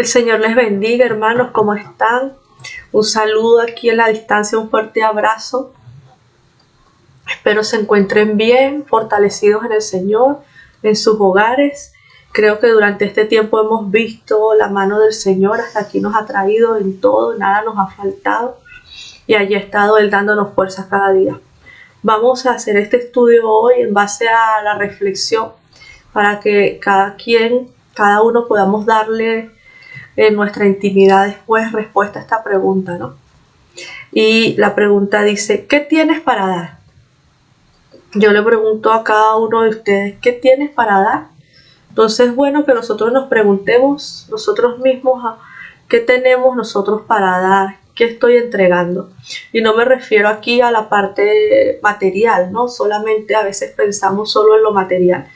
El Señor les bendiga, hermanos, ¿cómo están? Un saludo aquí en la distancia, un fuerte abrazo. Espero se encuentren bien, fortalecidos en el Señor, en sus hogares. Creo que durante este tiempo hemos visto la mano del Señor, hasta aquí nos ha traído en todo, nada nos ha faltado. Y allí ha estado Él dándonos fuerzas cada día. Vamos a hacer este estudio hoy en base a la reflexión, para que cada uno podamos darle en nuestra intimidad después respuesta a esta pregunta, ¿no? Y la pregunta dice, ¿qué tienes para dar? Yo le pregunto a cada uno de ustedes, ¿qué tienes para dar? Entonces es bueno que nosotros nos preguntemos nosotros mismos qué tenemos nosotros para dar, qué estoy entregando. Y no me refiero aquí a la parte material, ¿no? Solamente a veces pensamos solo en lo material,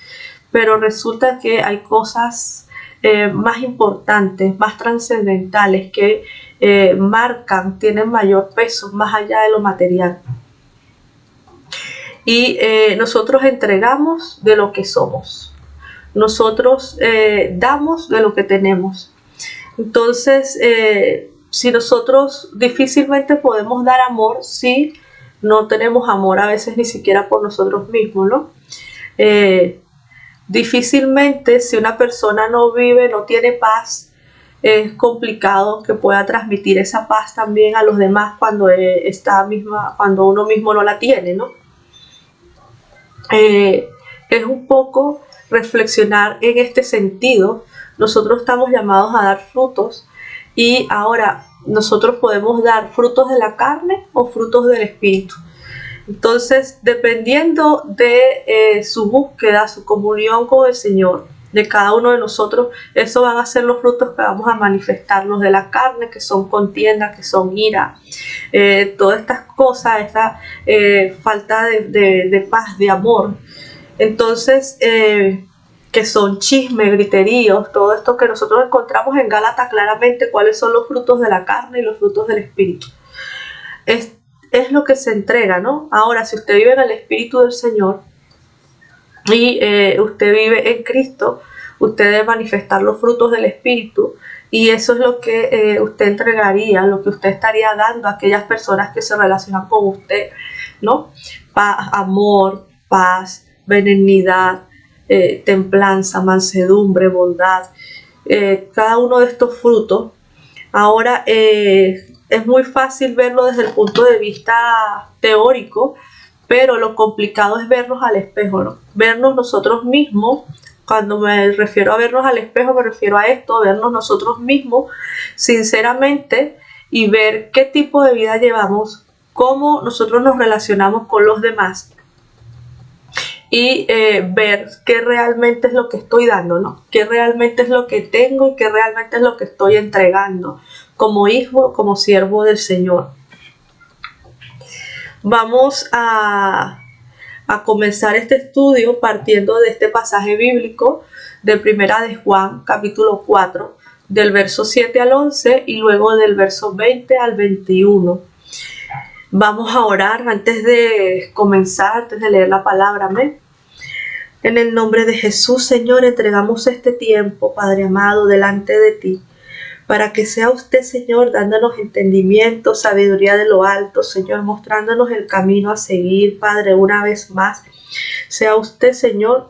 pero resulta que hay cosas más importantes, más trascendentales, que tienen mayor peso más allá de lo material. Y nosotros entregamos de lo que somos. Nosotros damos de lo que tenemos. Entonces, si nosotros difícilmente podemos dar amor si no tenemos amor a veces ni siquiera por nosotros mismos, ¿no? Difícilmente, si una persona no tiene paz, es complicado que pueda transmitir esa paz también a los demás cuando uno mismo no la tiene, ¿no? Es un poco reflexionar en este sentido. Nosotros estamos llamados a dar frutos, y ahora nosotros podemos dar frutos de la carne o frutos del espíritu. Entonces, dependiendo de su búsqueda, su comunión con el Señor, de cada uno de nosotros, eso van a ser los frutos que vamos a manifestar. Los de la carne, que son contienda, que son ira, todas estas cosas, esta falta de paz, de amor. Entonces, que son chisme, griteríos, todo esto que nosotros encontramos en Gálatas claramente, cuáles son los frutos de la carne y los frutos del espíritu. Es lo que se entrega, ¿no? Ahora, si usted vive en el Espíritu del Señor y usted vive en Cristo, usted debe manifestar los frutos del Espíritu, y eso es lo que usted entregaría, lo que usted estaría dando a aquellas personas que se relacionan con usted, ¿no? Amor, paz, benignidad, templanza, mansedumbre, bondad, cada uno de estos frutos. Ahora, es muy fácil verlo desde el punto de vista teórico, pero lo complicado es vernos al espejo, ¿no? Vernos nosotros mismos. Cuando me refiero a vernos al espejo, me refiero a esto, vernos nosotros mismos sinceramente y ver qué tipo de vida llevamos, cómo nosotros nos relacionamos con los demás, y ver qué realmente es lo que estoy dando, ¿no? Qué realmente es lo que tengo y qué realmente es lo que estoy entregando como hijo, como siervo del Señor. Vamos a comenzar este estudio partiendo de este pasaje bíblico de Primera de Juan, capítulo 4, del verso 7 al 11 y luego del verso 20 al 21. Vamos a orar antes de comenzar, antes de leer la palabra. Amén. En el nombre de Jesús, Señor, entregamos este tiempo, Padre amado, delante de ti, para que sea usted, Señor, dándonos entendimiento, sabiduría de lo alto, Señor, mostrándonos el camino a seguir, Padre, una vez más. Sea usted, Señor,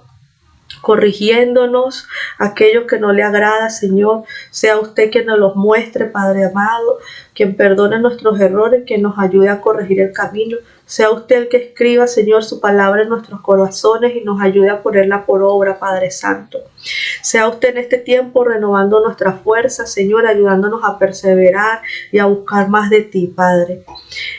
corrigiéndonos aquello que no le agrada, Señor. Sea usted quien nos los muestre, Padre amado, quien perdone nuestros errores, quien nos ayude a corregir el camino. Sea usted el que escriba, Señor, su palabra en nuestros corazones y nos ayude a ponerla por obra, Padre Santo. Sea usted en este tiempo renovando nuestra fuerza, Señor, ayudándonos a perseverar y a buscar más de ti, Padre.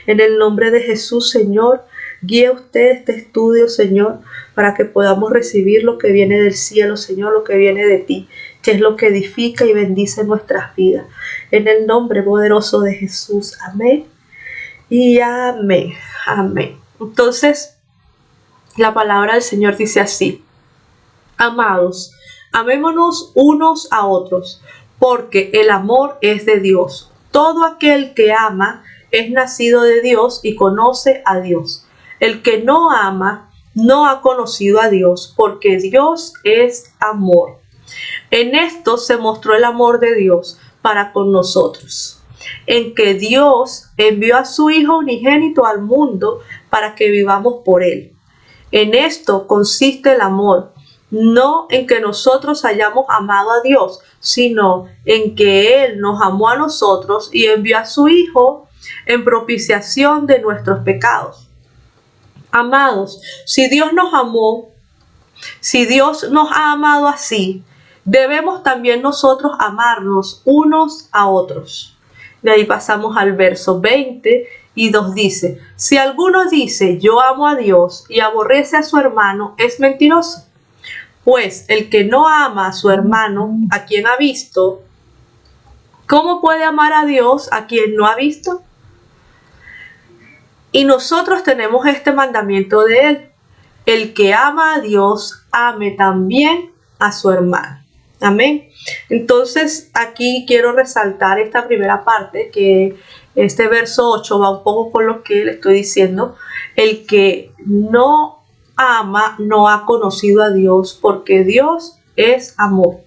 En el nombre de Jesús, Señor, guíe usted este estudio, Señor, para que podamos recibir lo que viene del cielo, Señor, lo que viene de ti, que es lo que edifica y bendice nuestras vidas. En el nombre poderoso de Jesús. Amén y amén. Amén. Entonces, la palabra del Señor dice así: amados, amémonos unos a otros, porque el amor es de Dios. Todo aquel que ama es nacido de Dios y conoce a Dios. El que no ama no ha conocido a Dios, porque Dios es amor. En esto se mostró el amor de Dios para con nosotros, en que Dios envió a su Hijo unigénito al mundo para que vivamos por Él. En esto consiste el amor, no en que nosotros hayamos amado a Dios, sino en que Él nos amó a nosotros y envió a su Hijo en propiciación de nuestros pecados. Amados, si Dios nos amó, si Dios nos ha amado así, debemos también nosotros amarnos unos a otros. De ahí pasamos al verso 20 y nos dice: si alguno dice yo amo a Dios y aborrece a su hermano, es mentiroso. Pues el que no ama a su hermano, a quien ha visto, ¿cómo puede amar a Dios a quien no ha visto? Y nosotros tenemos este mandamiento de Él: el que ama a Dios, ame también a su hermano. Amén. Entonces aquí quiero resaltar esta primera parte, que este verso 8 va un poco con lo que le estoy diciendo. El que no ama no ha conocido a Dios, porque Dios es amor.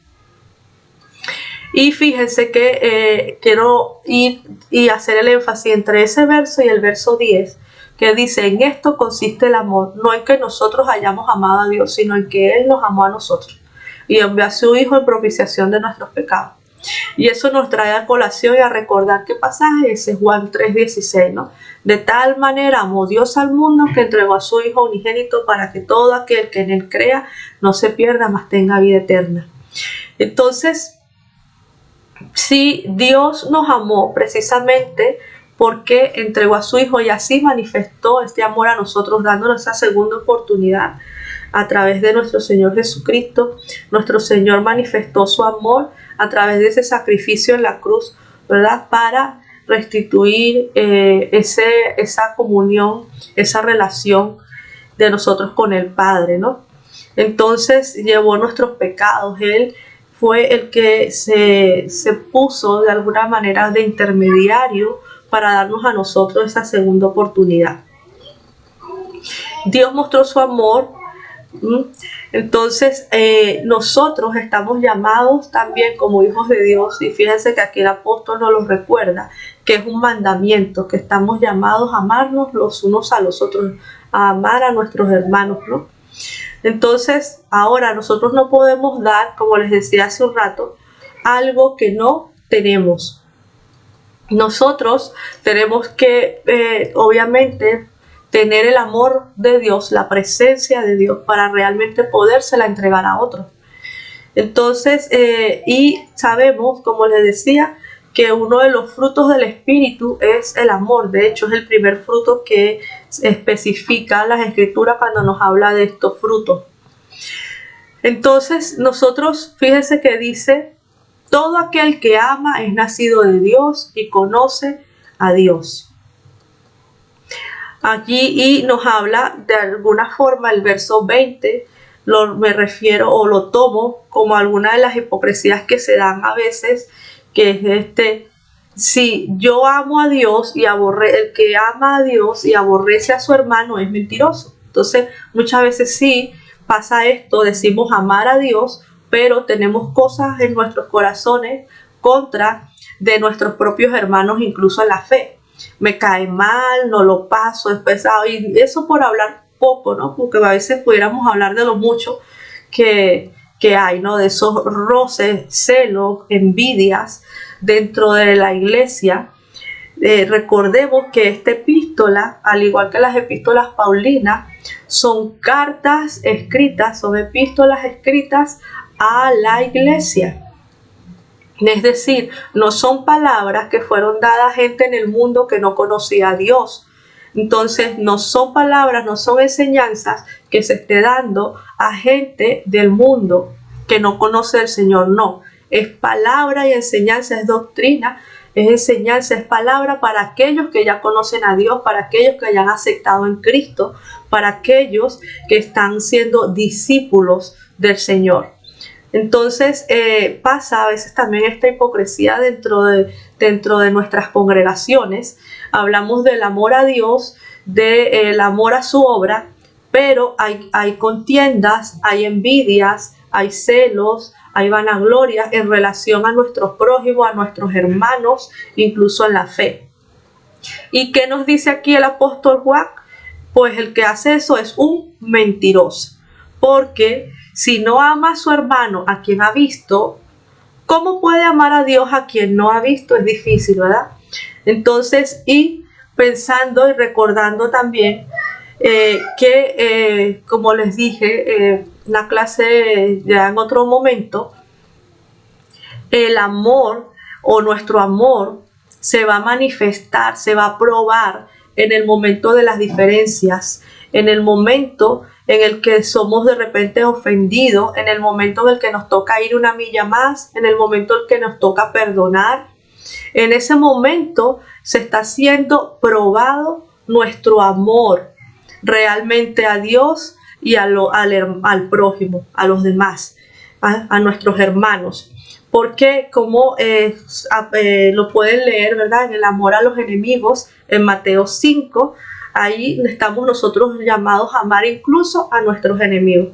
Y fíjense que quiero ir y hacer el énfasis entre ese verso y el verso 10, que dice: en esto consiste el amor, no en que nosotros hayamos amado a Dios, sino en que Él nos amó a nosotros y envió a su Hijo en propiciación de nuestros pecados. Y eso nos trae a colación y a recordar qué pasaje es Juan 3:16, ¿no? De tal manera amó Dios al mundo que entregó a su Hijo unigénito para que todo aquel que en Él crea no se pierda, mas tenga vida eterna. Entonces, si Dios nos amó precisamente porque entregó a su Hijo y así manifestó este amor a nosotros, dándonos esa segunda oportunidad a través de nuestro Señor Jesucristo. Nuestro Señor manifestó su amor a través de ese sacrificio en la cruz, ¿verdad? Para restituir esa comunión, esa relación de nosotros con el Padre, ¿no? Entonces llevó nuestros pecados. Él fue el que se puso de alguna manera de intermediario para darnos a nosotros esa segunda oportunidad. Dios mostró su amor. Entonces nosotros estamos llamados también como hijos de Dios, y fíjense que aquí el apóstol nos lo recuerda, que es un mandamiento, que estamos llamados a amarnos los unos a los otros, a amar a nuestros hermanos, ¿no? Entonces ahora nosotros no podemos dar, como les decía hace un rato, algo que no tenemos. Nosotros tenemos que obviamente tener el amor de Dios, la presencia de Dios, para realmente podérsela entregar a otros. Entonces, y sabemos, como les decía, que uno de los frutos del Espíritu es el amor. De hecho, es el primer fruto que especifica las Escrituras cuando nos habla de estos frutos. Entonces, nosotros, fíjense que dice: todo aquel que ama es nacido de Dios y conoce a Dios. Aquí y nos habla de alguna forma el verso 20, me refiero o lo tomo como alguna de las hipocresías que se dan a veces, que es si yo amo a Dios y el que ama a Dios y aborrece a su hermano es mentiroso. Entonces muchas veces sí pasa esto, decimos amar a Dios, pero tenemos cosas en nuestros corazones contra de nuestros propios hermanos, incluso en la fe. Me cae mal, no lo paso, es pesado, y eso por hablar poco, ¿no? Porque a veces pudiéramos hablar de lo mucho que hay, ¿no? De esos roces, celos, envidias dentro de la iglesia. Recordemos que esta epístola, al igual que las epístolas paulinas, son cartas escritas, son epístolas escritas a la iglesia. Es decir, no son palabras que fueron dadas a gente en el mundo que no conocía a Dios. Entonces, no son palabras, no son enseñanzas que se esté dando a gente del mundo que no conoce al Señor. No, es palabra y enseñanza, es doctrina, es enseñanza, es palabra para aquellos que ya conocen a Dios, para aquellos que ya han aceptado en Cristo, para aquellos que están siendo discípulos del Señor. Entonces pasa a veces también esta hipocresía dentro de nuestras congregaciones. Hablamos del amor a Dios, del amor a su obra, pero hay contiendas, hay envidias, hay celos, hay vanagloria en relación a nuestros prójimos, a nuestros hermanos, incluso en la fe. ¿Y qué nos dice aquí el apóstol Juan? Pues el que hace eso es un mentiroso, porque si no ama a su hermano a quien ha visto, ¿cómo puede amar a Dios a quien no ha visto? Es difícil, ¿verdad? Entonces, y pensando y recordando también que, como les dije, la clase ya en otro momento, el amor o nuestro amor se va a manifestar, se va a probar en el momento de las diferencias, en el momento en el que somos de repente ofendidos, en el momento en el que nos toca ir una milla más, en el momento en el que nos toca perdonar. En ese momento se está siendo probado nuestro amor realmente a Dios y al prójimo, a los demás, a nuestros hermanos. Porque como lo pueden leer, ¿verdad? En el amor a los enemigos, en Mateo 5, ahí estamos nosotros llamados a amar incluso a nuestros enemigos.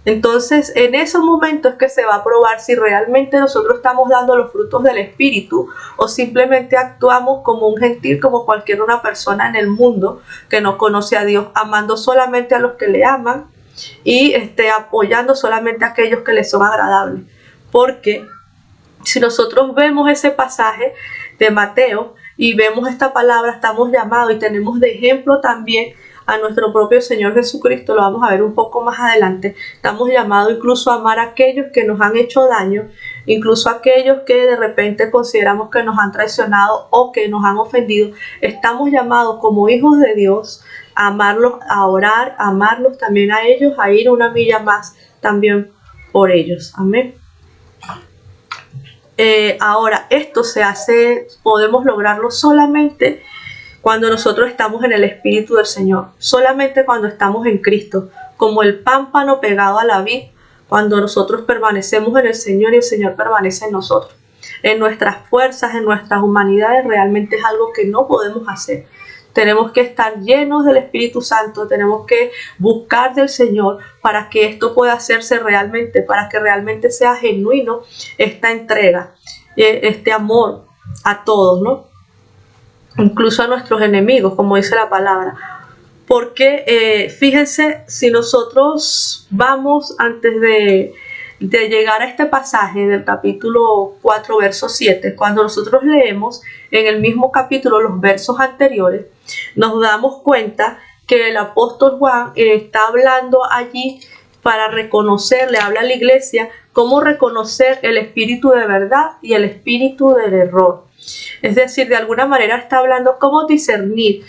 Entonces, en ese momento es que se va a probar si realmente nosotros estamos dando los frutos del Espíritu o simplemente actuamos como un gentil, como cualquier una persona en el mundo que no conoce a Dios, amando solamente a los que le aman y apoyando solamente a aquellos que le son agradables. Porque si nosotros vemos ese pasaje de Mateo y vemos esta palabra, estamos llamados y tenemos de ejemplo también a nuestro propio Señor Jesucristo, lo vamos a ver un poco más adelante. Estamos llamados incluso a amar a aquellos que nos han hecho daño, incluso a aquellos que de repente consideramos que nos han traicionado o que nos han ofendido. Estamos llamados como hijos de Dios a amarlos, a orar, a amarlos también a ellos, a ir una milla más también por ellos. Amén. Ahora, esto podemos lograrlo solamente cuando nosotros estamos en el Espíritu del Señor, solamente cuando estamos en Cristo, como el pámpano pegado a la vid, cuando nosotros permanecemos en el Señor y el Señor permanece en nosotros. En nuestras fuerzas, en nuestras humanidades, realmente es algo que no podemos hacer. Tenemos que estar llenos del Espíritu Santo, tenemos que buscar del Señor para que esto pueda hacerse realmente, para que realmente sea genuino esta entrega, este amor a todos, ¿no? Incluso a nuestros enemigos, como dice la palabra. Porque fíjense, si nosotros vamos antes de llegar a este pasaje del capítulo 4, verso 7, cuando nosotros leemos en el mismo capítulo los versos anteriores, nos damos cuenta que el apóstol Juan está hablando allí para reconocer, le habla a la iglesia, cómo reconocer el espíritu de verdad y el espíritu del error. Es decir, de alguna manera está hablando cómo discernir,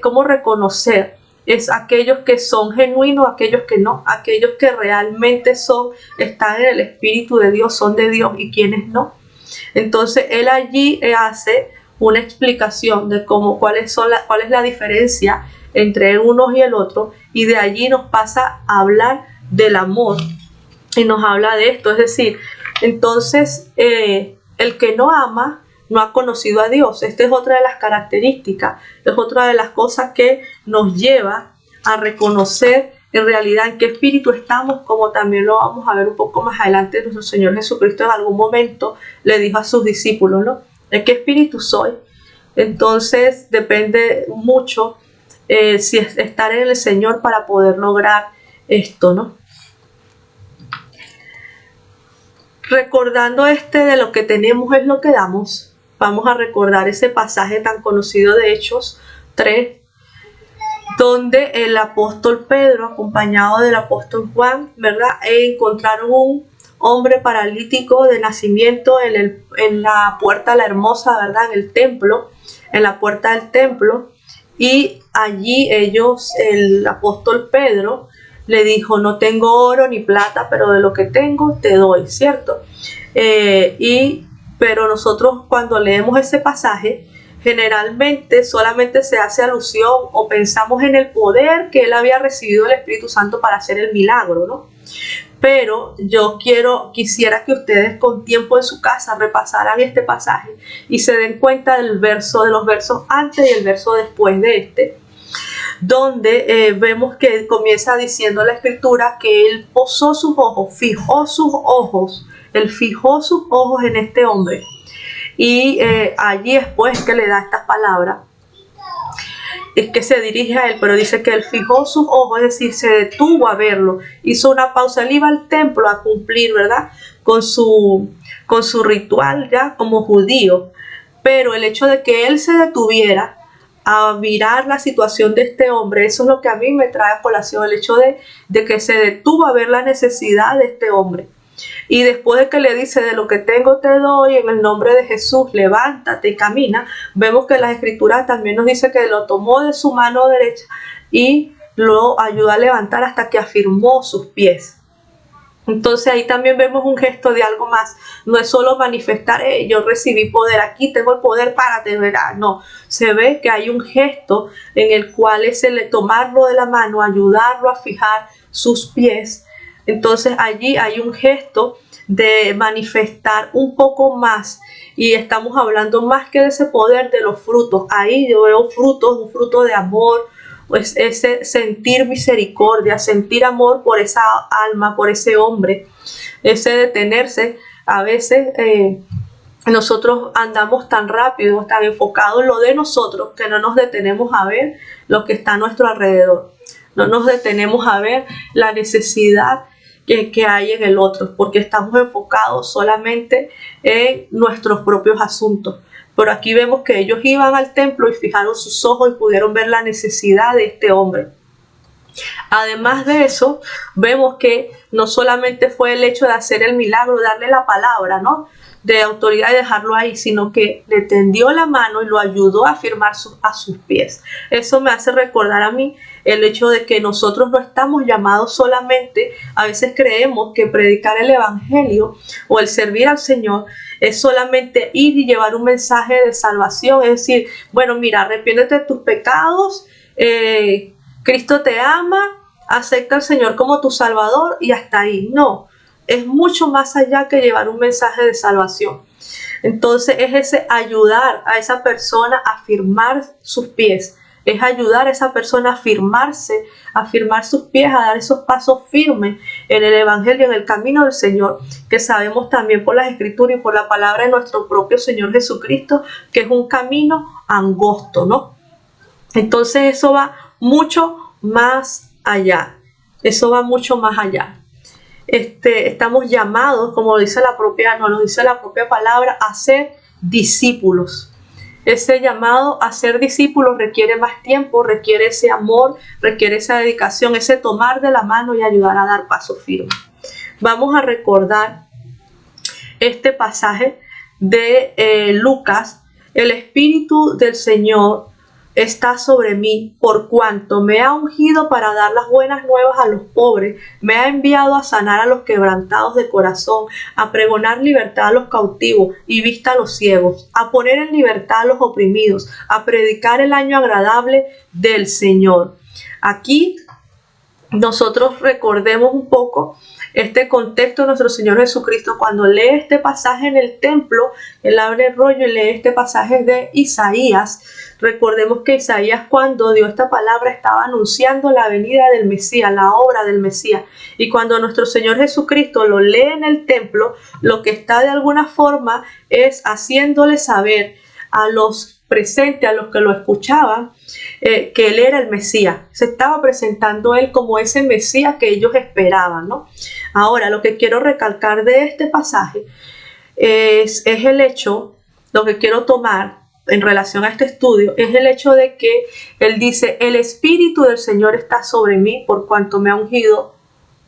cómo reconocer es aquellos que son genuinos, aquellos que no, aquellos que realmente están en el Espíritu de Dios, son de Dios y quienes no. Entonces él allí hace una explicación de cuál es la diferencia entre unos y el otro, y de allí nos pasa a hablar del amor y nos habla de esto. Es decir, entonces el que no ama no ha conocido a Dios. Esta es otra de las características, es otra de las cosas que nos lleva a reconocer en realidad en qué espíritu estamos, como también lo vamos a ver un poco más adelante. Nuestro Señor Jesucristo en algún momento le dijo a sus discípulos, ¿no? ¿De qué espíritu soy? Entonces depende mucho si estar en el Señor para poder lograr esto, ¿no? Recordando de lo que tenemos es lo que damos. Vamos a recordar ese pasaje tan conocido de Hechos 3, donde el apóstol Pedro, acompañado del apóstol Juan, ¿verdad? Encontraron un hombre paralítico de nacimiento en la puerta la hermosa, ¿verdad? En el templo, en la puerta del templo, y allí el apóstol Pedro le dijo: no tengo oro ni plata, pero de lo que tengo te doy, ¿cierto? Pero nosotros cuando leemos ese pasaje, generalmente solamente se hace alusión o pensamos en el poder que él había recibido del Espíritu Santo para hacer el milagro, ¿no? Pero yo quisiera que ustedes con tiempo en su casa repasaran este pasaje y se den cuenta de los versos antes y el verso después de donde vemos que comienza diciendo la escritura que él posó sus ojos, fijó sus ojos Él fijó sus ojos en este hombre. Y allí después que le da estas palabras, es que se dirige a él, pero dice que él fijó sus ojos, es decir, se detuvo a verlo, hizo una pausa, él iba al templo a cumplir, ¿verdad? Con su ritual ya como judío, pero el hecho de que él se detuviera a mirar la situación de este hombre, eso es lo que a mí me trae a colación, el hecho de que se detuvo a ver la necesidad de este hombre. Y después de que le dice, de lo que tengo te doy, en el nombre de Jesús, levántate y camina, vemos que las escrituras también nos dice que lo tomó de su mano derecha y lo ayudó a levantar hasta que afirmó sus pies. Entonces ahí también vemos un gesto de algo más. No es solo manifestar, yo recibí poder, aquí tengo el poder, párate, ¿verdad? No, se ve que hay un gesto en el cual es el tomarlo de la mano, ayudarlo a fijar sus pies. Entonces allí hay un gesto de manifestar un poco más, y estamos hablando más que de ese poder de los frutos. Ahí yo veo frutos, un fruto de amor, pues ese sentir misericordia, sentir amor por esa alma, por ese hombre, ese detenerse. A veces nosotros andamos tan rápido, tan enfocados en lo de nosotros, que no nos detenemos a ver lo que está a nuestro alrededor. No nos detenemos a ver la necesidad que hay en el otro, porque estamos enfocados solamente en nuestros propios asuntos. Pero aquí vemos que ellos iban al templo y fijaron sus ojos y pudieron ver la necesidad de este hombre. Además de eso, vemos que no solamente fue el hecho de hacer el milagro, darle la palabra, ¿no?, de autoridad y dejarlo ahí, sino que le tendió la mano y lo ayudó a firmar a sus pies. Eso me hace recordar a mí el hecho de que nosotros no estamos llamados solamente, a veces creemos que predicar el evangelio o el servir al Señor es solamente ir y llevar un mensaje de salvación, es decir, bueno, mira, arrepiéntete de tus pecados, Cristo te ama, acepta al Señor como tu Salvador y hasta ahí. No, es mucho más allá que llevar un mensaje de salvación. Entonces es ese ayudar a esa persona a firmar sus pies, es ayudar a esa persona a firmarse, a firmar sus pies, a dar esos pasos firmes en el evangelio, en el camino del Señor, que sabemos también por las escrituras y por la palabra de nuestro propio Señor Jesucristo, que es un camino angosto, ¿no? Entonces eso va mucho más allá, eso va mucho más allá. Estamos llamados, como nos dice la propia palabra, a ser discípulos. Ese llamado a ser discípulos requiere más tiempo, requiere ese amor, requiere esa dedicación, ese tomar de la mano y ayudar a dar pasos firmes. Vamos a recordar este pasaje de Lucas. El Espíritu del Señor está sobre mí, por cuanto me ha ungido para dar las buenas nuevas a los pobres, me ha enviado a sanar a los quebrantados de corazón, a pregonar libertad a los cautivos y vista a los ciegos, a poner en libertad a los oprimidos, a predicar el año agradable del Señor. Aquí nosotros recordemos un poco este contexto de nuestro Señor Jesucristo cuando lee este pasaje en el templo. Él abre el rollo y lee este pasaje de Isaías. Recordemos que Isaías, cuando dio esta palabra, estaba anunciando la venida del Mesías, la obra del Mesías. Y cuando nuestro Señor Jesucristo lo lee en el templo, lo que está de alguna forma es haciéndole saber a los presentes, a los que lo escuchaban, que él era el Mesías. Se estaba presentando él como ese Mesías que ellos esperaban, ¿no? Ahora, lo que quiero recalcar de este pasaje es el hecho, lo que quiero tomar en relación a este estudio, es el hecho de que él dice, el Espíritu del Señor está sobre mí por cuanto me ha ungido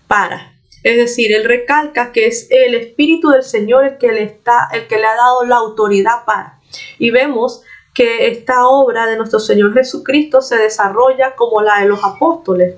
para. Es decir, él recalca que es el Espíritu del Señor el que le ha dado la autoridad para. Y vemos que esta obra de nuestro Señor Jesucristo se desarrolla como la de los apóstoles.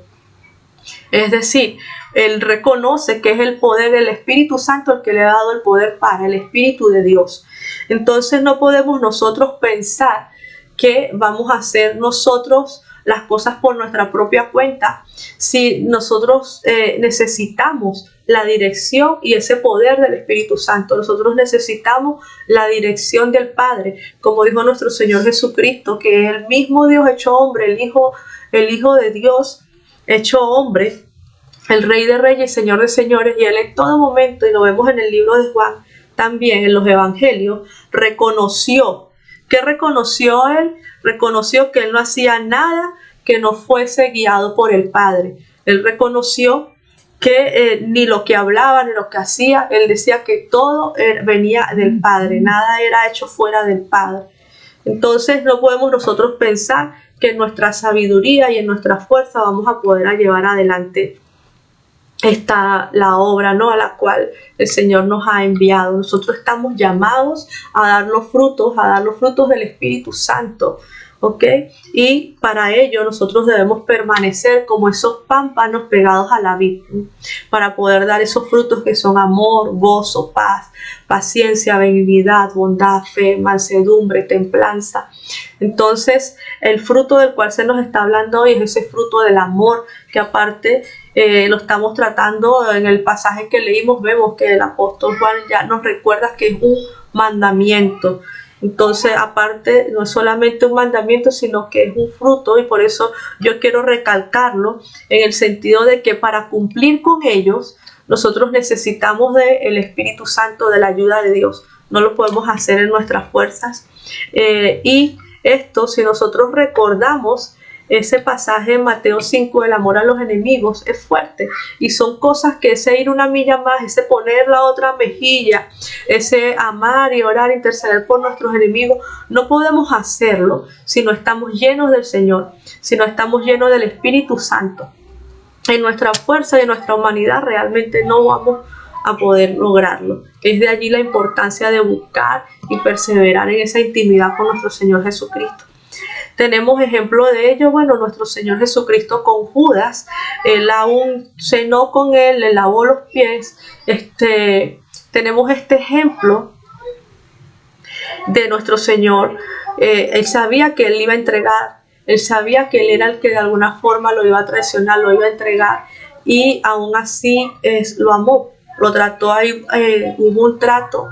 Es decir, él reconoce que es el poder del Espíritu Santo el que le ha dado el poder para, el Espíritu de Dios. Entonces no podemos nosotros pensar que vamos a hacer nosotros las cosas por nuestra propia cuenta si nosotros necesitamos la dirección y ese poder del Espíritu Santo. Nosotros necesitamos la dirección del Padre, como dijo nuestro Señor Jesucristo, que es el mismo Dios hecho hombre, el Hijo de Dios hecho hombre, el Rey de Reyes y Señor de Señores, y Él en todo momento, y lo vemos en el libro de Juan, también en los evangelios, reconoció. ¿Qué reconoció Él? Reconoció que Él no hacía nada que no fuese guiado por el Padre. Él reconoció que ni lo que hablaba, ni lo que hacía, Él decía que todo venía del Padre, nada era hecho fuera del Padre. Entonces no podemos nosotros pensar que en nuestra sabiduría y en nuestra fuerza vamos a poder llevar adelante la obra, ¿no?, a la cual el Señor nos ha enviado. Nosotros estamos llamados a dar los frutos del Espíritu Santo, ¿ok? Y para ello nosotros debemos permanecer como esos pámpanos pegados a la vid, para poder dar esos frutos que son amor, gozo, paz, paciencia, benignidad, bondad, fe, mansedumbre, templanza. Entonces, el fruto del cual se nos está hablando hoy es ese fruto del amor, que aparte lo estamos tratando en el pasaje que leímos. Vemos que el apóstol Juan ya nos recuerda que es un mandamiento. Entonces, aparte, no es solamente un mandamiento, sino que es un fruto, y por eso yo quiero recalcarlo en el sentido de que para cumplir con ellos, nosotros necesitamos del Espíritu Santo, de la ayuda de Dios. No lo podemos hacer en nuestras fuerzas. Y esto, si nosotros recordamos ese pasaje en Mateo 5, el amor a los enemigos, es fuerte, y son cosas que ese ir una milla más, ese poner la otra mejilla, ese amar y orar, interceder por nuestros enemigos, no podemos hacerlo si no estamos llenos del Señor, si no estamos llenos del Espíritu Santo. En nuestra fuerza y en nuestra humanidad realmente no vamos a poder lograrlo. Es de allí la importancia de buscar y perseverar en esa intimidad con nuestro Señor Jesucristo. Tenemos ejemplo de ello, bueno, nuestro Señor Jesucristo con Judas. Él aún cenó con él, le lavó los pies. Tenemos este ejemplo de nuestro Señor. Él sabía que él iba a entregar, él sabía que él era el que de alguna forma lo iba a traicionar, lo iba a entregar, y aún así lo amó, lo trató. Ahí hubo un trato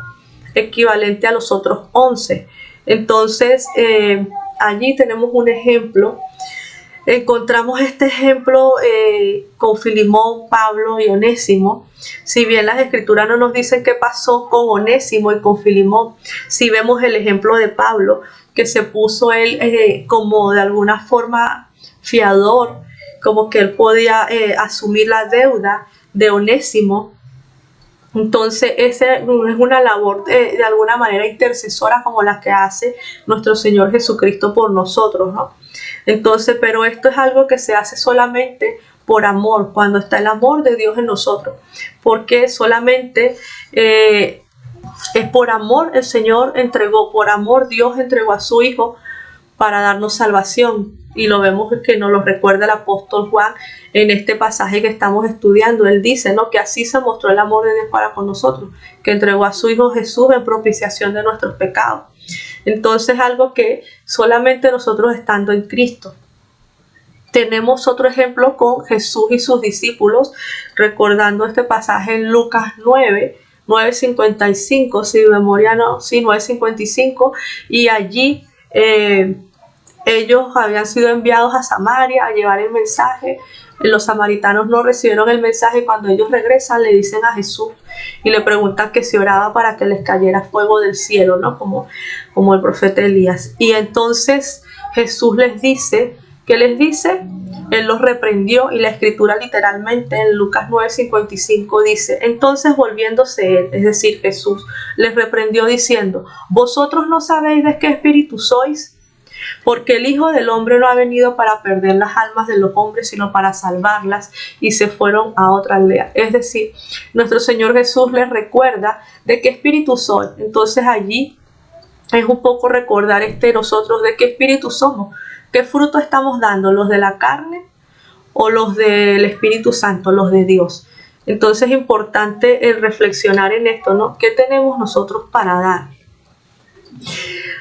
equivalente a los otros 11. Entonces, allí tenemos un ejemplo. Encontramos este ejemplo con Filemón, Pablo y Onésimo. Si bien las escrituras no nos dicen qué pasó con Onésimo y con Filemón, si vemos el ejemplo de Pablo, que se puso él como de alguna forma fiador, como que él podía asumir la deuda de Onésimo. Entonces esa es una labor de alguna manera intercesora, como la que hace nuestro Señor Jesucristo por nosotros, ¿no? Entonces, pero esto es algo que se hace solamente por amor, cuando está el amor de Dios en nosotros, porque solamente es por amor el Señor entregó, por amor Dios entregó a su Hijo para darnos salvación. Y lo vemos que nos lo recuerda el apóstol Juan en este pasaje que estamos estudiando. Él dice, ¿no?, que así se mostró el amor de Dios para con nosotros, que entregó a su Hijo Jesús en propiciación de nuestros pecados. Entonces, algo que solamente nosotros estando en Cristo. Tenemos otro ejemplo con Jesús y sus discípulos, recordando este pasaje en Lucas 9:55, si de memoria no, sí, 9:55, y allí ellos habían sido enviados a Samaria a llevar el mensaje. Los samaritanos no recibieron el mensaje. Cuando ellos regresan, le dicen a Jesús y le preguntan que si oraba para que les cayera fuego del cielo, ¿no?, como el profeta Elías. Y entonces Jesús les dice, ¿qué les dice? Él los reprendió, y la escritura literalmente en Lucas 9:55 dice, entonces volviéndose él, es decir, Jesús, les reprendió diciendo, ¿vosotros no sabéis de qué espíritu sois? Porque el Hijo del Hombre no ha venido para perder las almas de los hombres, sino para salvarlas. Y se fueron a otra aldea. Es decir, nuestro Señor Jesús les recuerda de qué espíritu soy. Entonces allí es un poco recordar nosotros de qué espíritu somos, qué fruto estamos dando, los de la carne o los del Espíritu Santo, los de Dios. Entonces es importante el reflexionar en esto, ¿no? ¿Qué tenemos nosotros para dar?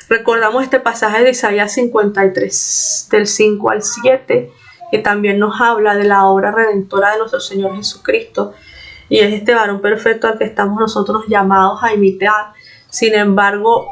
Recordamos este pasaje de Isaías 53, del 5 al 7, que también nos habla de la obra redentora de nuestro Señor Jesucristo, y es este varón perfecto al que estamos nosotros llamados a imitar. Sin embargo,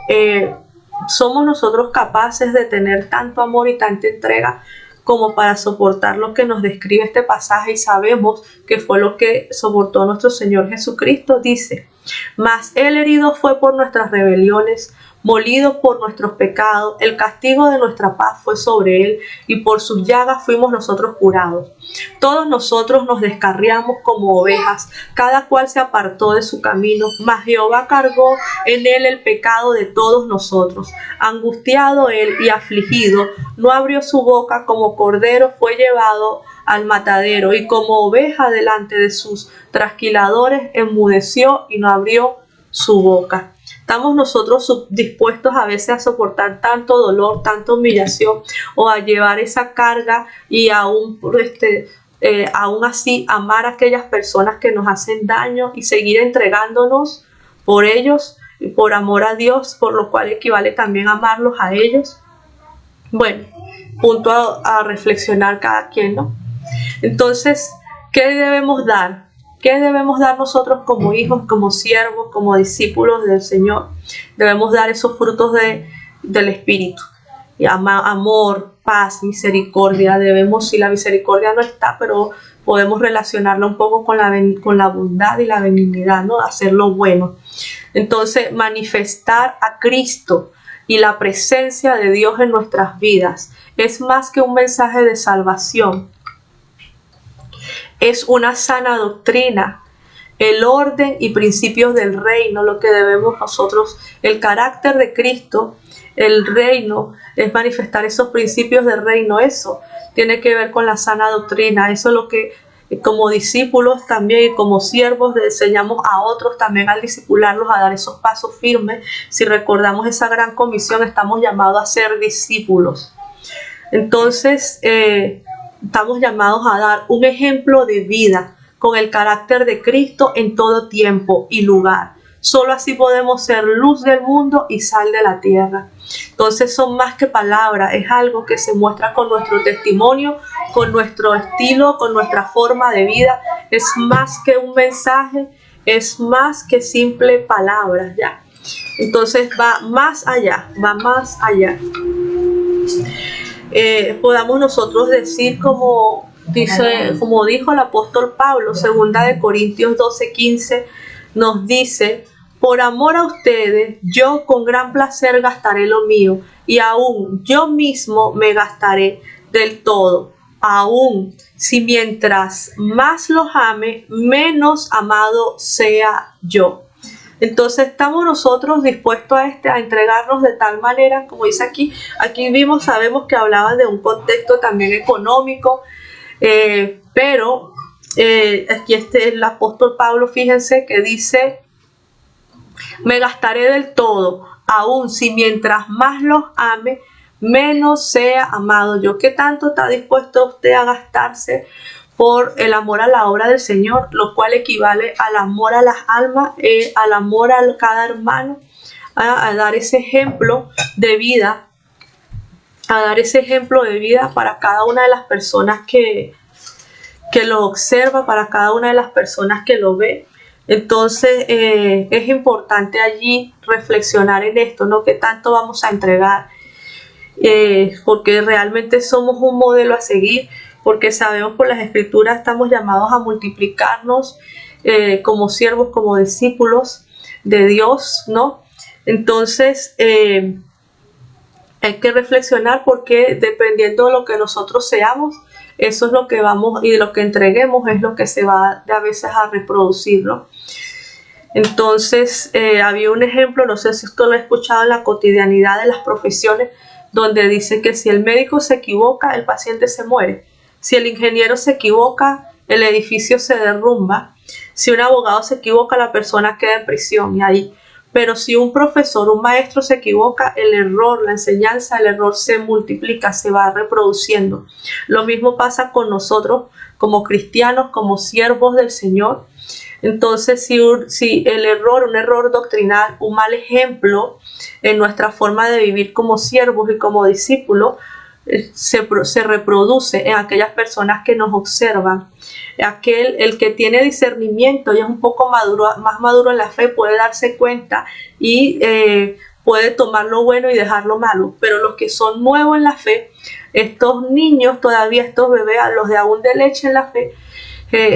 somos nosotros capaces de tener tanto amor y tanta entrega como para soportar lo que nos describe este pasaje, y sabemos que fue lo que soportó nuestro Señor Jesucristo. Dice: mas Él herido fue por nuestras rebeliones, molido por nuestros pecados, el castigo de nuestra paz fue sobre Él, y por sus llagas fuimos nosotros curados. Todos nosotros nos descarriamos como ovejas, cada cual se apartó de su camino, mas Jehová cargó en Él el pecado de todos nosotros. Angustiado Él y afligido, no abrió su boca, como cordero fue llevado al matadero, y como oveja delante de sus trasquiladores enmudeció y no abrió su boca. ¿Estamos nosotros dispuestos a veces a soportar tanto dolor, tanta humillación, o a llevar esa carga y aún así amar a aquellas personas que nos hacen daño y seguir entregándonos por ellos, por amor a Dios, por lo cual equivale también amarlos a ellos? Bueno, punto a reflexionar cada quien, ¿no? Entonces, ¿qué debemos dar? ¿Qué debemos dar nosotros como hijos, como siervos, como discípulos del Señor? Debemos dar esos frutos del Espíritu. Y amor, paz, misericordia. Debemos, si la misericordia no está, pero podemos relacionarla un poco con la bondad y la benignidad, ¿no? Hacer lo bueno. Entonces, manifestar a Cristo y la presencia de Dios en nuestras vidas es más que un mensaje de salvación. Es una sana doctrina, el orden y principios del reino, lo que debemos nosotros, el carácter de Cristo, el reino, es manifestar esos principios del reino. Eso tiene que ver con la sana doctrina. Eso es lo que como discípulos también y como siervos le enseñamos a otros también al discipularlos a dar esos pasos firmes. Si recordamos esa gran comisión, estamos llamados a ser discípulos. Entonces, estamos llamados a dar un ejemplo de vida con el carácter de Cristo en todo tiempo y lugar. Solo así podemos ser luz del mundo y sal de la tierra. Entonces son más que palabras, es algo que se muestra con nuestro testimonio, con nuestro estilo, con nuestra forma de vida. Es más que un mensaje, es más que simple palabras, ¿ya? Entonces va más allá, va más allá. Podamos nosotros decir como dijo el apóstol Pablo, 2 Corintios 12:15, nos dice: por amor a ustedes, yo con gran placer gastaré lo mío, y aún yo mismo me gastaré del todo, aún si mientras más los ame, menos amado sea yo. Entonces estamos nosotros dispuestos a entregarnos de tal manera, como dice aquí sabemos que hablaba de un contexto también económico, pero aquí el apóstol Pablo, fíjense que dice: me gastaré del todo, aun si mientras más los ame, menos sea amado yo. ¿Qué tanto está dispuesto usted a gastarse por el amor a la obra del Señor, lo cual equivale al amor a las almas, al amor a cada hermano, a dar ese ejemplo de vida, para cada una de las personas que lo observa, para cada una de las personas que lo ve? Entonces es importante allí reflexionar en esto, ¿no? ¿Qué tanto vamos a entregar? Porque realmente somos un modelo a seguir, porque sabemos por las Escrituras estamos llamados a multiplicarnos como siervos, como discípulos de Dios, ¿no? Entonces hay que reflexionar, porque dependiendo de lo que nosotros seamos, eso es lo que vamos, y de lo que entreguemos es lo que se va a veces a reproducir, ¿no? Entonces había un ejemplo, no sé si usted lo ha escuchado, en la cotidianidad de las profesiones, donde dice que si el médico se equivoca, el paciente se muere. Si el ingeniero se equivoca, el edificio se derrumba. Si un abogado se equivoca, la persona queda en prisión y ahí. Pero si un profesor, un maestro se equivoca, el error, la enseñanza, el error se multiplica, se va reproduciendo. Lo mismo pasa con nosotros como cristianos, como siervos del Señor. Entonces, si el error, un error doctrinal, un mal ejemplo en nuestra forma de vivir como siervos y como discípulos, se reproduce en aquellas personas que nos observan. El que tiene discernimiento y es un poco más maduro en la fe, puede darse cuenta y puede tomar lo bueno y dejar lo malo, pero los que son nuevos en la fe, estos niños todavía, estos bebés, los de aún de leche en la fe,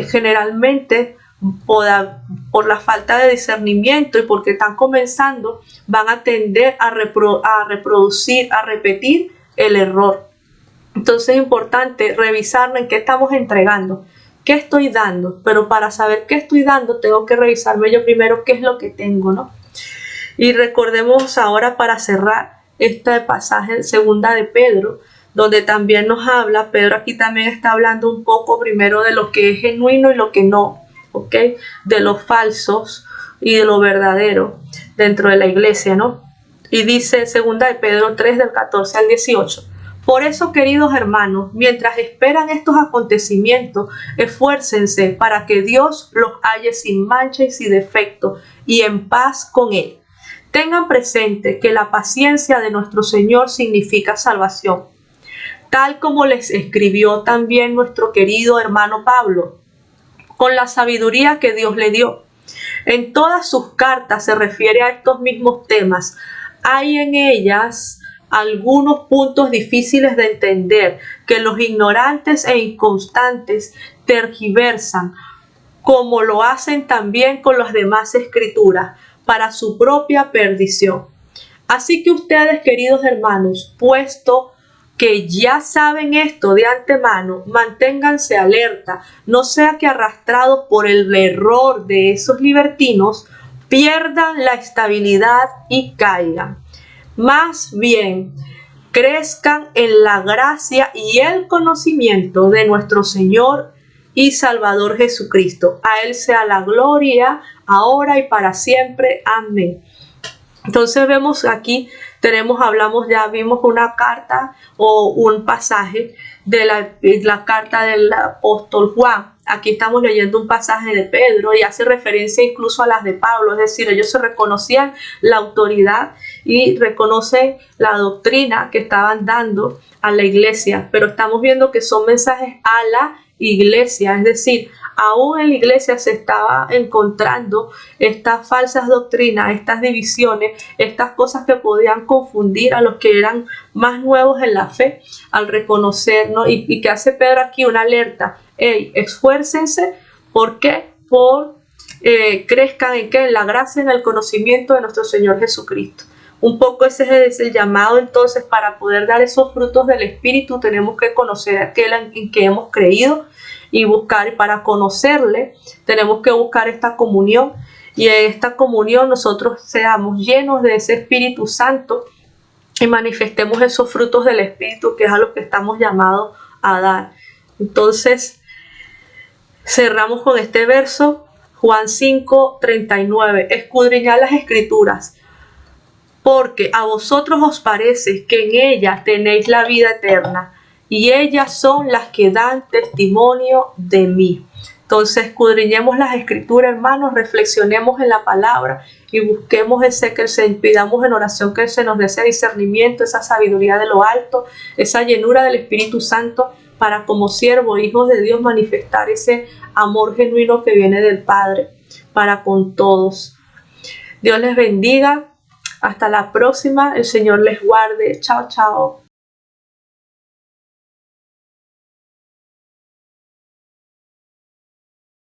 generalmente por la falta de discernimiento y porque están comenzando, van a tender a reproducir, a repetir el error. Entonces es importante revisar en qué estamos entregando, qué estoy dando, pero para saber qué estoy dando tengo que revisarme yo primero qué es lo que tengo, ¿no? Y recordemos ahora, para cerrar este pasaje en segunda de Pedro, donde también nos habla, Pedro aquí también está hablando un poco primero de lo que es genuino y lo que no, ¿ok? De los falsos y de lo verdadero dentro de la iglesia, ¿no? Y dice segunda de Pedro 3 del 14 al 18. Por eso, queridos hermanos, mientras esperan estos acontecimientos, esfuércense para que Dios los halle sin mancha y sin defecto y en paz con Él. Tengan presente que la paciencia de nuestro Señor significa salvación, tal como les escribió también nuestro querido hermano Pablo, con la sabiduría que Dios le dio. En todas sus cartas se refiere a estos mismos temas. Hay en ellas algunos puntos difíciles de entender que los ignorantes e inconstantes tergiversan, como lo hacen también con las demás escrituras, para su propia perdición. Así que ustedes, queridos hermanos, puesto que ya saben esto de antemano, manténganse alerta, no sea que arrastrados por el error de esos libertinos, pierdan la estabilidad y caigan. Más bien, crezcan en la gracia y el conocimiento de nuestro Señor y Salvador Jesucristo. A Él sea la gloria, ahora y para siempre. Amén. Entonces vemos aquí, vimos una carta o un pasaje de la carta del apóstol Juan. Aquí estamos leyendo un pasaje de Pedro y hace referencia incluso a las de Pablo, es decir, ellos se reconocían la autoridad y reconocen la doctrina que estaban dando a la iglesia, pero estamos viendo que son mensajes a la iglesia, es decir, aún en la iglesia se estaba encontrando estas falsas doctrinas, estas divisiones, estas cosas que podían confundir a los que eran más nuevos en la fe al reconocer, ¿no? Y que hace Pedro aquí una alerta: hey, esfuércense. ¿Por qué? Crezcan en qué, en la gracia, en el conocimiento de nuestro Señor Jesucristo. Un poco ese es el llamado. Entonces, para poder dar esos frutos del Espíritu tenemos que conocer aquel en que hemos creído y buscar, y para conocerle tenemos que buscar esta comunión, y en esta comunión nosotros seamos llenos de ese Espíritu Santo y manifestemos esos frutos del Espíritu, que es a lo que estamos llamados a dar. Entonces cerramos con este verso, Juan 5:39. Escudriñad las Escrituras, porque a vosotros os parece que en ellas tenéis la vida eterna, y ellas son las que dan testimonio de mí. Entonces, escudriñemos las Escrituras, hermanos, reflexionemos en la palabra y busquemos pidamos en oración que se nos dé ese discernimiento, esa sabiduría de lo alto, esa llenura del Espíritu Santo, para como siervos, hijos de Dios, manifestar ese amor genuino que viene del Padre para con todos. Dios les bendiga. Hasta la próxima. El Señor les guarde. Chao, chao.